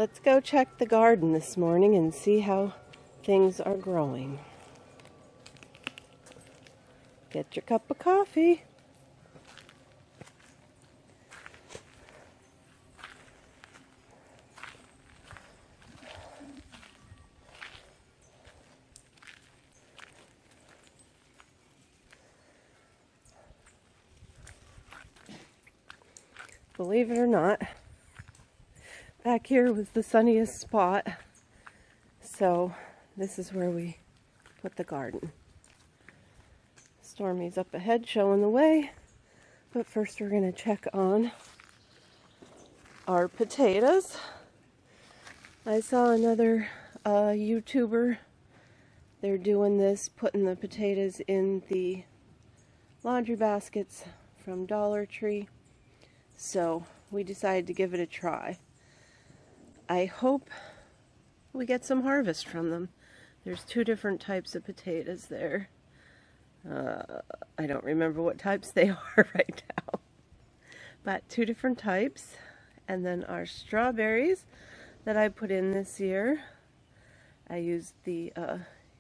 Let's go check the garden this morning and see how things are growing. Get your cup of coffee. Believe it or not, back here was the sunniest spot, so this is where we put the garden. Stormy's up ahead showing the way, but first we're going to check on our potatoes. I saw another YouTuber, they're doing this, putting the potatoes in the laundry baskets from Dollar Tree, so we decided to give it a try. I hope we get some harvest from them. There's two different types of potatoes there. I don't remember what types they are right now, but two different types. And then our strawberries that I put in this year, I used the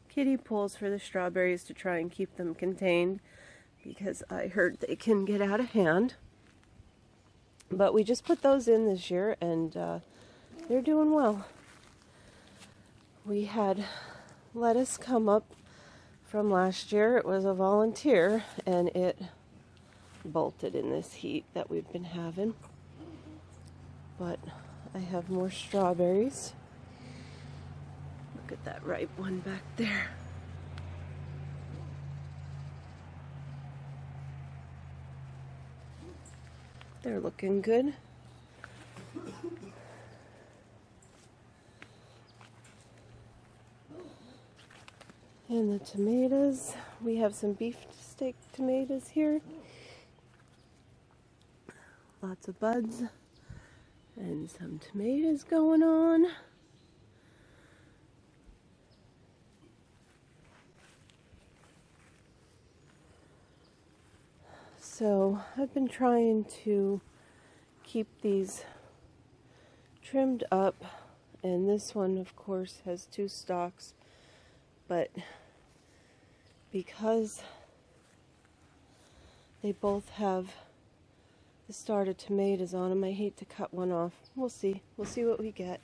kiddie pools for the strawberries to try and keep them contained because I heard they can get out of hand. But we just put those in this year and they're doing well. We had lettuce come up from last year. It was a volunteer and it bolted in this heat that we've been having. But I have more strawberries. Look at that ripe one back there. They're looking good. And the tomatoes, we have some beefsteak tomatoes here. Lots of buds and some tomatoes going on. So I've been trying to keep these trimmed up, and this one of course has two stalks, but because they both have the start of tomatoes on them, I hate to cut one off. We'll see what we get.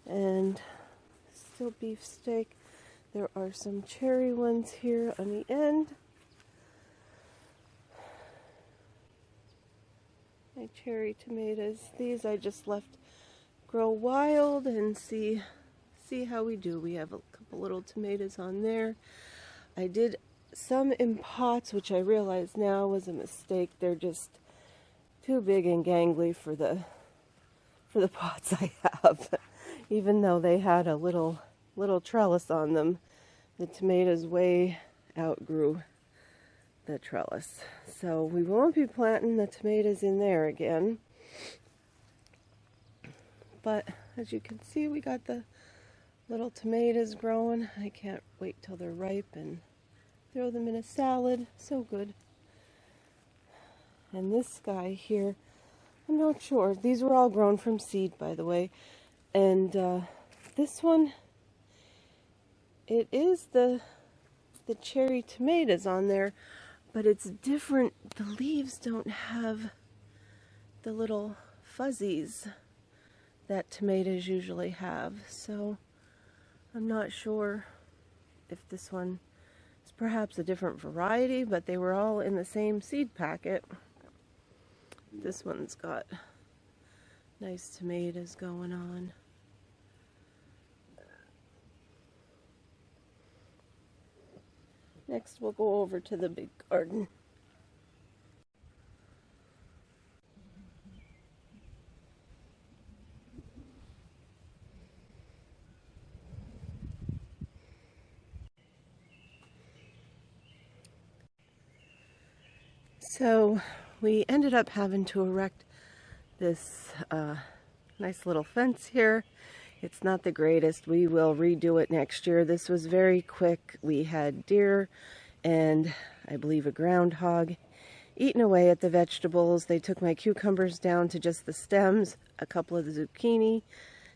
And still beefsteak. There are some cherry ones here on the end. My cherry tomatoes. These I just left grow wild and see how we do. We have a couple little tomatoes on there. I did some in pots, which I realize now was a mistake. They're just too big and gangly for the pots I have. Even though they had a little trellis on them, the tomatoes way outgrew the trellis. So we won't be planting the tomatoes in there again. But as you can see, we got the little tomatoes growing. I can't wait till they're ripe and throw them in a salad. So good. And this guy here, I'm not sure. These were all grown from seed, by the way. And this one, it is the cherry tomatoes on there, but it's different. The leaves don't have the little fuzzies that tomatoes usually have. So I'm not sure if this one is perhaps a different variety, but they were all in the same seed packet. This one's got nice tomatoes going on. Next we'll go over to the big garden. So we ended up having to erect this nice little fence here. It's not the greatest. We will redo it next year. This was very quick. We had deer and I believe a groundhog eating away at the vegetables. They took my cucumbers down to just the stems, a couple of the zucchini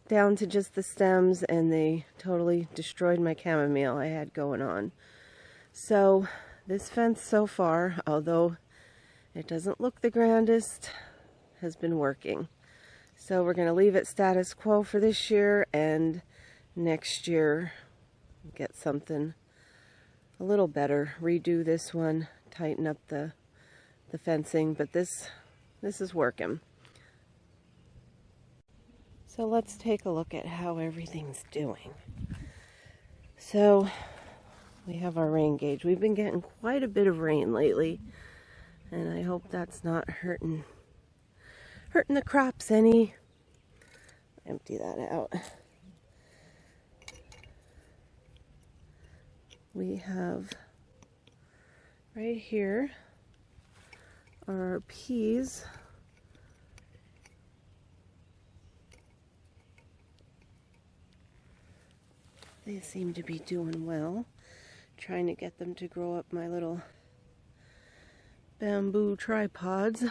down to just the stems, and they totally destroyed my chamomile I had going on. So this fence so far, although it doesn't look the grandest, has been working. So we're going to leave it status quo for this year, and next year get something a little better. Redo this one, tighten up the fencing, but this is working. So let's take a look at how everything's doing. So we have our rain gauge. We've been getting quite a bit of rain lately, and I hope that's not hurting the crops any. Empty that out. We have right here our peas. They seem to be doing well. Trying to get them to grow up my little bamboo tripods.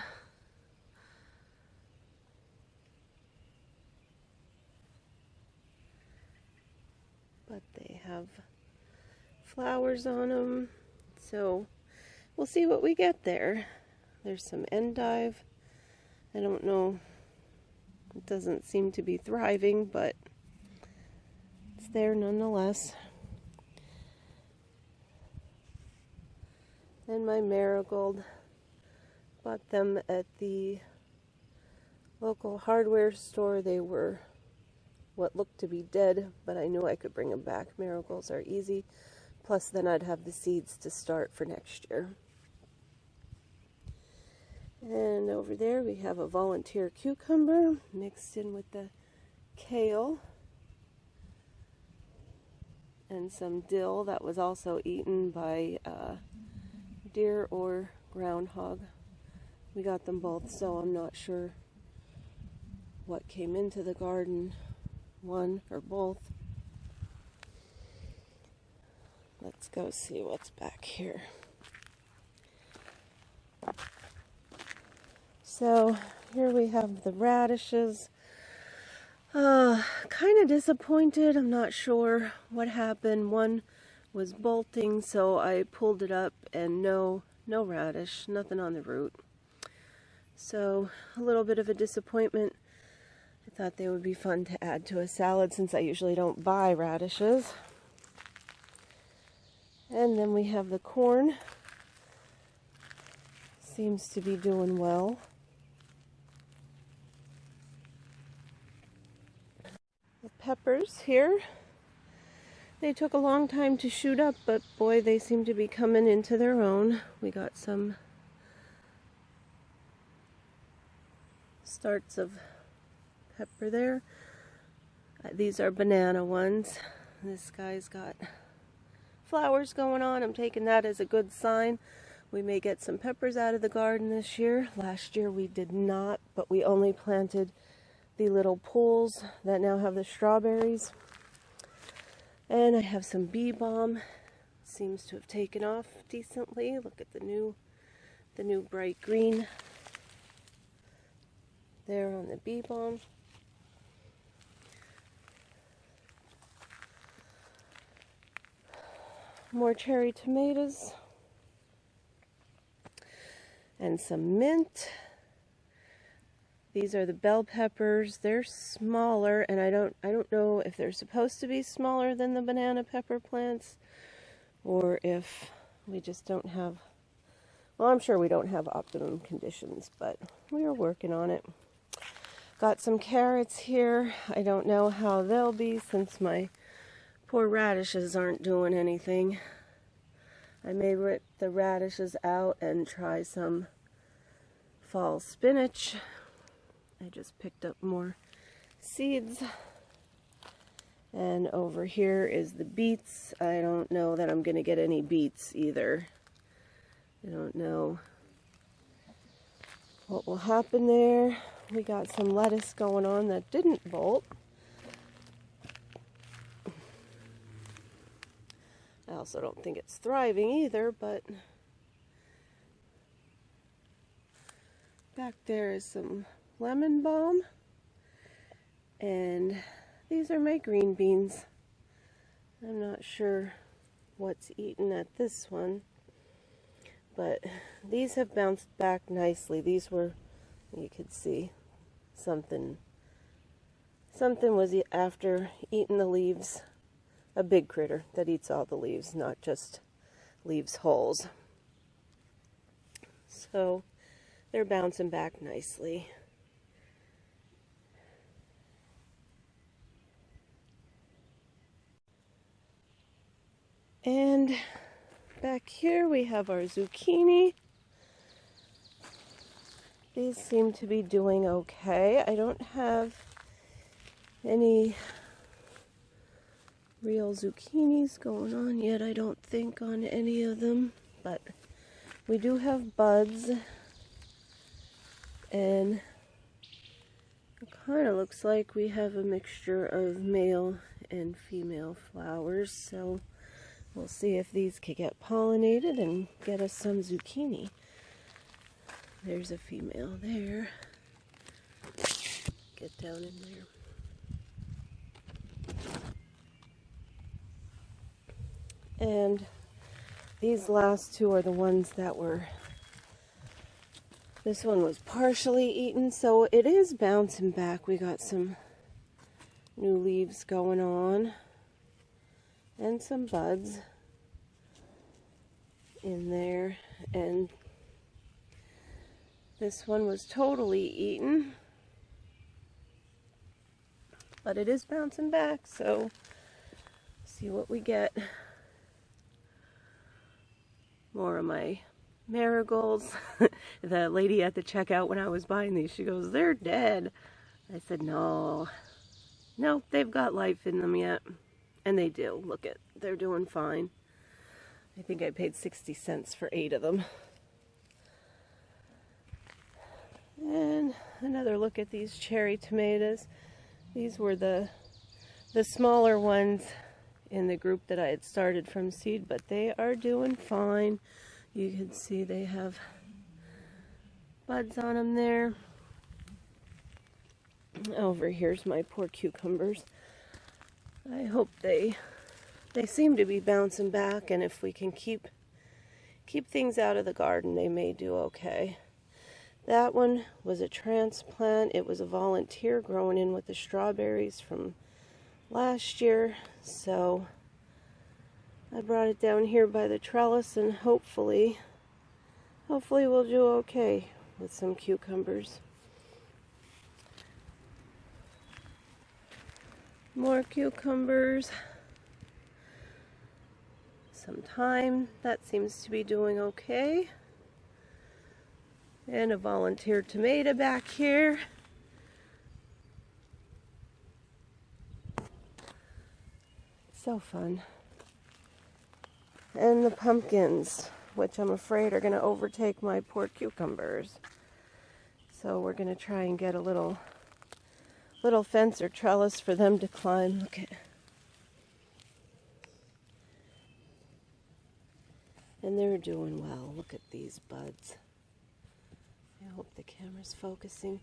But they have flowers on them, so we'll see what we get there. There's some endive. I don't know, it doesn't seem to be thriving, but it's there nonetheless. And my marigold, bought them at the local hardware store. They were what looked to be dead, but I knew I could bring them back. Marigolds are easy, plus then I'd have the seeds to start for next year. And over there we have a volunteer cucumber mixed in with the kale and some dill that was also eaten by deer or groundhog. We got them both, so I'm not sure what came into the garden, one or both. Let's go see what's back here. So here we have the radishes. Kind of disappointed. I'm not sure what happened. One was bolting, so I pulled it up and no radish, nothing on the root. So a little bit of a disappointment. I thought they would be fun to add to a salad since I usually don't buy radishes. And then we have the corn. Seems to be doing well. The peppers here, they took a long time to shoot up, but boy, they seem to be coming into their own. We got some starts of pepper there. These are banana ones. This guy's got flowers going on. I'm taking that as a good sign. We may get some peppers out of the garden this year. Last year we did not, but we only planted the little pools that now have the strawberries. And I have some bee balm. Seems to have taken off decently. Look at the new bright green there on the bee balm. More cherry tomatoes and some mint. These are the bell peppers. They're smaller, and I don't know if they're supposed to be smaller than the banana pepper plants, or if we just don't have, well, I'm sure we don't have optimum conditions, but we are working on it. Got some carrots here. I don't know how they'll be since my poor radishes aren't doing anything. I may rip the radishes out and try some fall spinach. I just picked up more seeds. And over here is the beets. I don't know that I'm going to get any beets either. I don't know what will happen there. We got some lettuce going on that didn't bolt. I also don't think it's thriving either, but back there is some lemon balm, and these are my green beans. I'm not sure what's eaten at this one, but these have bounced back nicely. These were, you could see, something was after eating the leaves. A big critter that eats all the leaves, not just leaves wholes. So they're bouncing back nicely. And back here we have our zucchini. These seem to be doing okay. I don't have any real zucchinis going on yet, I don't think, on any of them, but we do have buds, and it kind of looks like we have a mixture of male and female flowers, so we'll see if these can get pollinated and get us some zucchini. There's a female there. Get down in there. And these last two are the ones that were, this one was partially eaten, so it is bouncing back. We got some new leaves going on and some buds in there, and this one was totally eaten, but it is bouncing back, so see what we get. More of my marigolds. The lady at the checkout when I was buying these, she goes, "They're dead." I said, no, they've got life in them yet. And they do. Look at, they're doing fine. I think I paid 60 cents for 8 of them. And another look at these cherry tomatoes. These were the smaller ones in the group that I had started from seed, but they are doing fine. You can see they have buds on them there. Over here's my poor cucumbers. I hope they seem to be bouncing back, and if we can keep things out of the garden, they may do okay. That one was a transplant. It was a volunteer growing in with the strawberries from last year, so I brought it down here by the trellis, and hopefully we'll do okay with some cucumbers. More cucumbers. Some thyme, that seems to be doing okay. And a volunteer tomato back here. So fun. And the pumpkins, which I'm afraid are going to overtake my poor cucumbers. So we're going to try and get a little fence or trellis for them to climb. Look at, and they're doing well. Look at these buds. I hope the camera's focusing.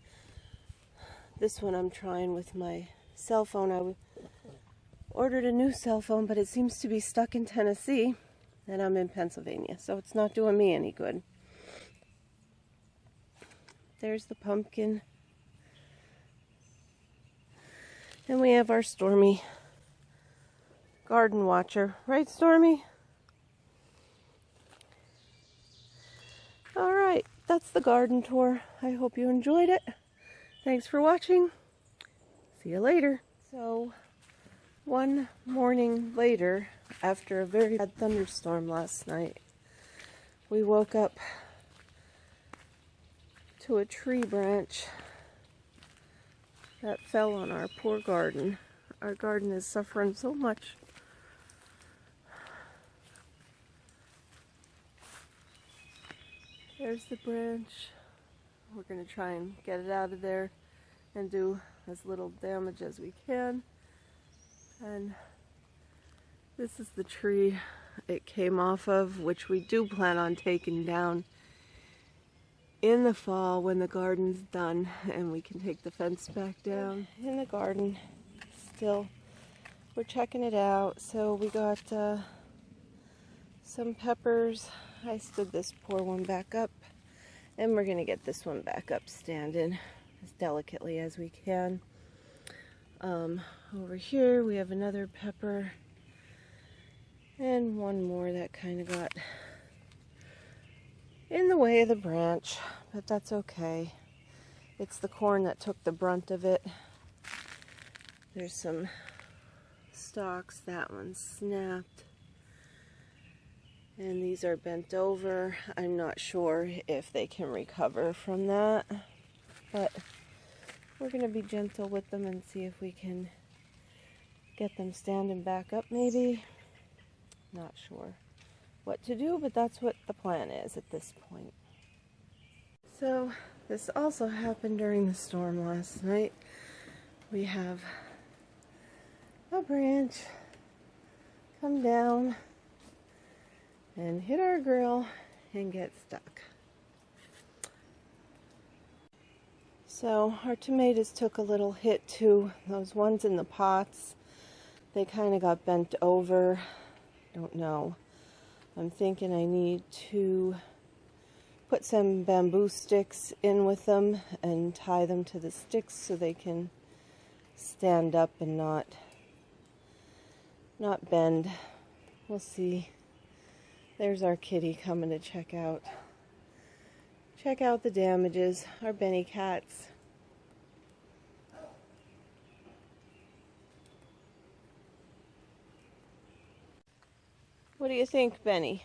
This one I'm trying with my cell phone. I ordered a new cell phone, but it seems to be stuck in Tennessee, and I'm in Pennsylvania, so it's not doing me any good. There's the pumpkin. And we have our Stormy garden watcher. Right, Stormy? All right, that's the garden tour. I hope you enjoyed it. Thanks for watching. See you later. So, one morning later, after a very bad thunderstorm last night, we woke up to a tree branch that fell on our poor garden. Our garden is suffering so much. There's the branch. We're going to try and get it out of there and do as little damage as we can. And this is the tree it came off of, which we do plan on taking down in the fall when the garden's done and we can take the fence back down. In the garden still, we're checking it out. So we got some peppers. I stood this poor one back up, and we're gonna get this one back up standing as delicately as we can. Over here we have another pepper and one more that kind of got in the way of the branch, but that's okay. It's the corn that took the brunt of it. There's some stalks. That one's snapped. And these are bent over. I'm not sure if they can recover from that, but we're going to be gentle with them and see if we can get them standing back up maybe. Not sure what to do, but that's what the plan is at this point. So this also happened during the storm last night. We have a branch come down and hit our grill and get stuck. So our tomatoes took a little hit too. Those ones in the pots, they kind of got bent over. Don't know. I'm thinking I need to put some bamboo sticks in with them and tie them to the sticks so they can stand up and not bend. We'll see. There's our kitty coming to check out the damages. Our Benny cats. What do you think, Benny?